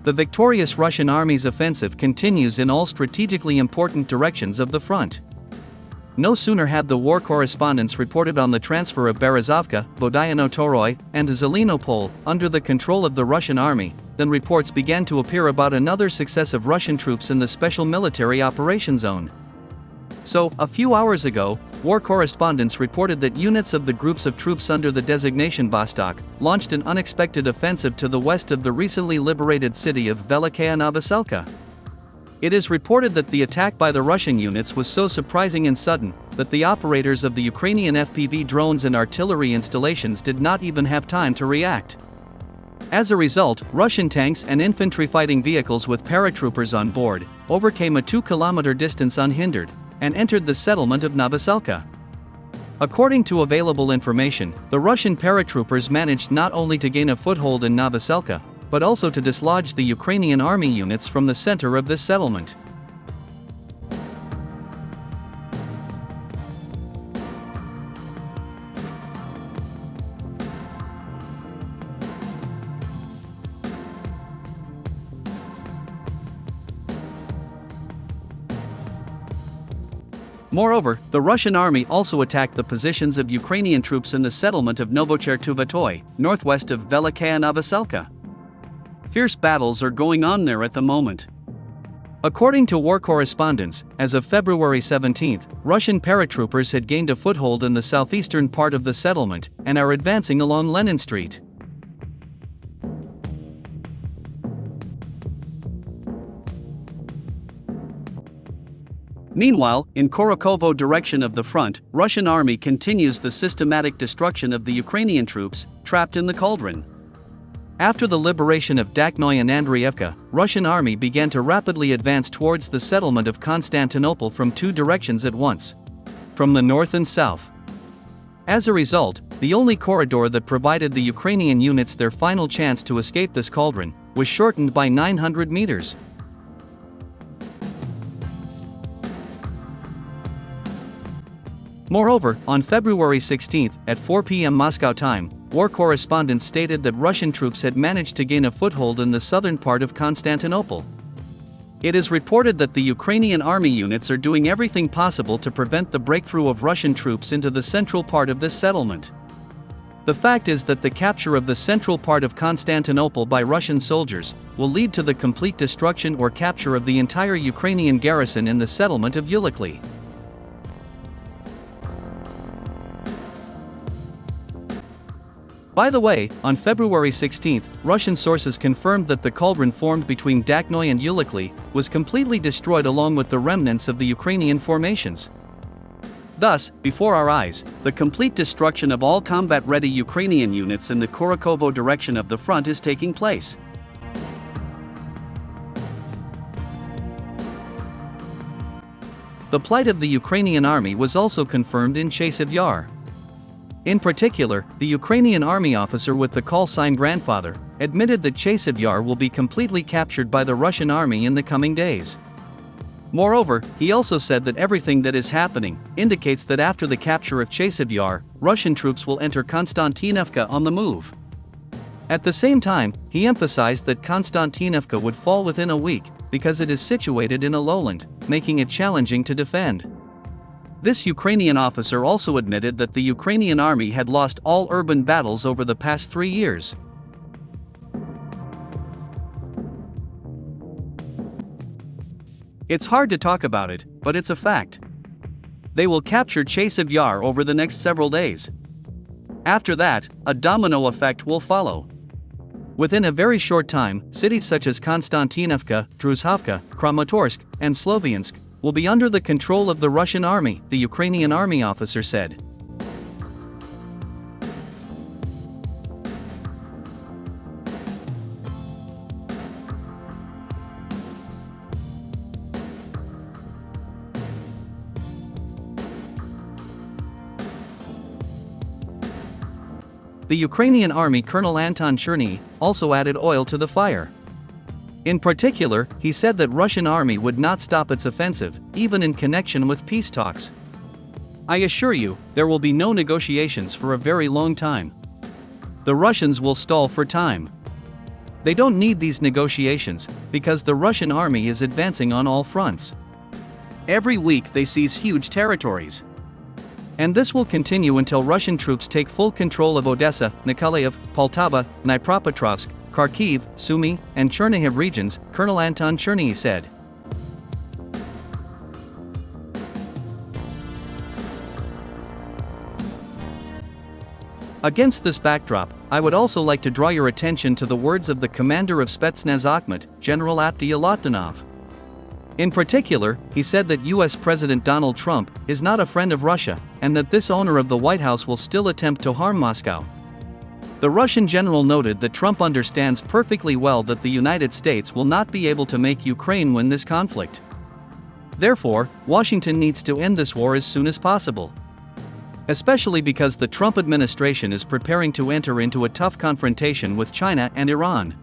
The victorious Russian army's offensive continues in all strategically important directions of the front. No sooner had the war correspondents reported on the transfer of Berezovka, Bodyano Toroy, and Zelenopol under the control of the Russian army, than reports began to appear about another success of Russian troops in the special military operation zone. So, a few hours ago, war correspondents reported that units of the groups of troops under the designation Vostok launched an unexpected offensive to the west of the recently liberated city of Velikaya Novoselka. It is reported that the attack by the Russian units was so surprising and sudden that the operators of the Ukrainian FPV drones and artillery installations did not even have time to react. As a result, Russian tanks and infantry fighting vehicles with paratroopers on board overcame a 2-kilometer distance unhindered and entered the settlement of Novoselka. According to available information, the Russian paratroopers managed not only to gain a foothold in Novoselka, but also to dislodge the Ukrainian army units from the center of this settlement. Moreover, the Russian army also attacked the positions of Ukrainian troops in the settlement of Novochertuvatoy, northwest of Velikaya Novoselka. Fierce battles are going on there at the moment. According to war correspondents, as of February 17, Russian paratroopers had gained a foothold in the southeastern part of the settlement and are advancing along Lenin Street. Meanwhile, in Kurakhovo direction of the front, Russian army continues the systematic destruction of the Ukrainian troops trapped in the cauldron. After the liberation of Dakhnoy and Andriivka, Russian army began to rapidly advance towards the settlement of Constantinople from two directions at once, from the north and south. As a result, the only corridor that provided the Ukrainian units their final chance to escape this cauldron was shortened by 900 meters. Moreover, on February 16, at 4 p.m. Moscow time, war correspondents stated that Russian troops had managed to gain a foothold in the southern part of Constantinople. It is reported that the Ukrainian army units are doing everything possible to prevent the breakthrough of Russian troops into the central part of this settlement. The fact is that the capture of the central part of Constantinople by Russian soldiers will lead to the complete destruction or capture of the entire Ukrainian garrison in the settlement of Ulikli. By the way, on February 16, Russian sources confirmed that the cauldron formed between Dakhnoy and Ulikli was completely destroyed along with the remnants of the Ukrainian formations. Thus, before our eyes, the complete destruction of all combat-ready Ukrainian units in the Kurakhovo direction of the front is taking place. The plight of the Ukrainian army was also confirmed in Chasiv Yar. In particular, the Ukrainian army officer with the call sign Grandfather admitted that Chasiv Yar will be completely captured by the Russian army in the coming days. Moreover, he also said that everything that is happening indicates that after the capture of Chasiv Yar, Russian troops will enter Konstantinivka on the move. At the same time, he emphasized that Konstantinivka would fall within a week because it is situated in a lowland, making it challenging to defend. This Ukrainian officer also admitted that the Ukrainian army had lost all urban battles over the past 3 years. It's hard to talk about it, but it's a fact. They will capture Chasiv Yar over the next several days. After that, a domino effect will follow. Within a very short time, cities such as Konstantinivka, Druzhovka, Kramatorsk, and Sloviansk will be under the control of the Russian army, the Ukrainian army officer said. The Ukrainian army Colonel Anton Cherny also added oil to the fire. In particular, he said that Russian army would not stop its offensive, even in connection with peace talks. I assure you, there will be no negotiations for a very long time. The Russians will stall for time. They don't need these negotiations, because the Russian army is advancing on all fronts. Every week they seize huge territories. And this will continue until Russian troops take full control of Odessa, Nikolaev, Poltava, Dnipropetrovsk, Kharkiv, Sumy, and Chernihiv regions, Colonel Anton Cherny said. Against this backdrop, I would also like to draw your attention to the words of the commander of Spetsnaz Akhmat, General Abdiyalatdinov. In particular, he said that US President Donald Trump is not a friend of Russia, and that this owner of the White House will still attempt to harm Moscow. The Russian general noted that Trump understands perfectly well that the United States will not be able to make Ukraine win this conflict. Therefore, Washington needs to end this war as soon as possible. Especially because the Trump administration is preparing to enter into a tough confrontation with China and Iran.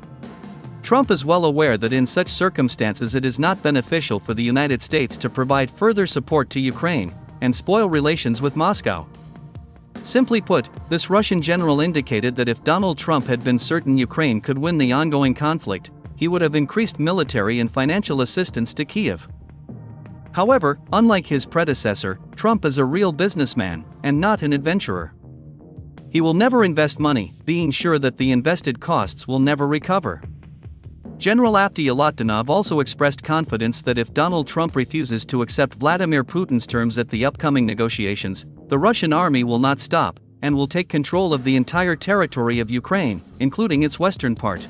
Trump is well aware that in such circumstances it is not beneficial for the United States to provide further support to Ukraine and spoil relations with Moscow. Simply put, this Russian general indicated that if Donald Trump had been certain Ukraine could win the ongoing conflict, he would have increased military and financial assistance to Kiev. However, unlike his predecessor, Trump is a real businessman, and not an adventurer. He will never invest money, being sure that the invested costs will never recover. General Abdiyalatdinov also expressed confidence that if Donald Trump refuses to accept Vladimir Putin's terms at the upcoming negotiations, the Russian army will not stop, and will take control of the entire territory of Ukraine, including its western part.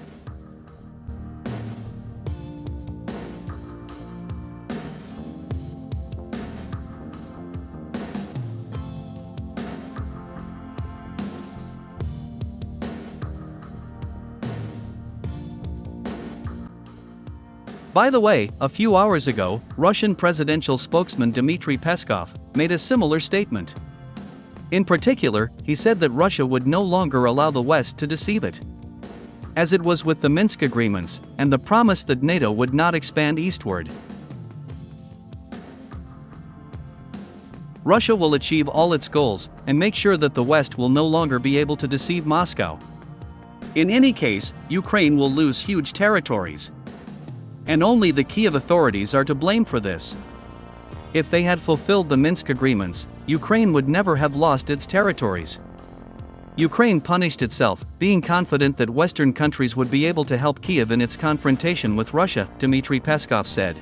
By the way, a few hours ago, Russian presidential spokesman Dmitry Peskov made a similar statement. In particular, he said that Russia would no longer allow the West to deceive it. As it was with the Minsk agreements, and the promise that NATO would not expand eastward. Russia will achieve all its goals, and make sure that the West will no longer be able to deceive Moscow. In any case, Ukraine will lose huge territories. And only the Kiev authorities are to blame for this. If they had fulfilled the Minsk agreements, Ukraine would never have lost its territories. Ukraine punished itself, being confident that Western countries would be able to help Kiev in its confrontation with Russia, Dmitry Peskov said.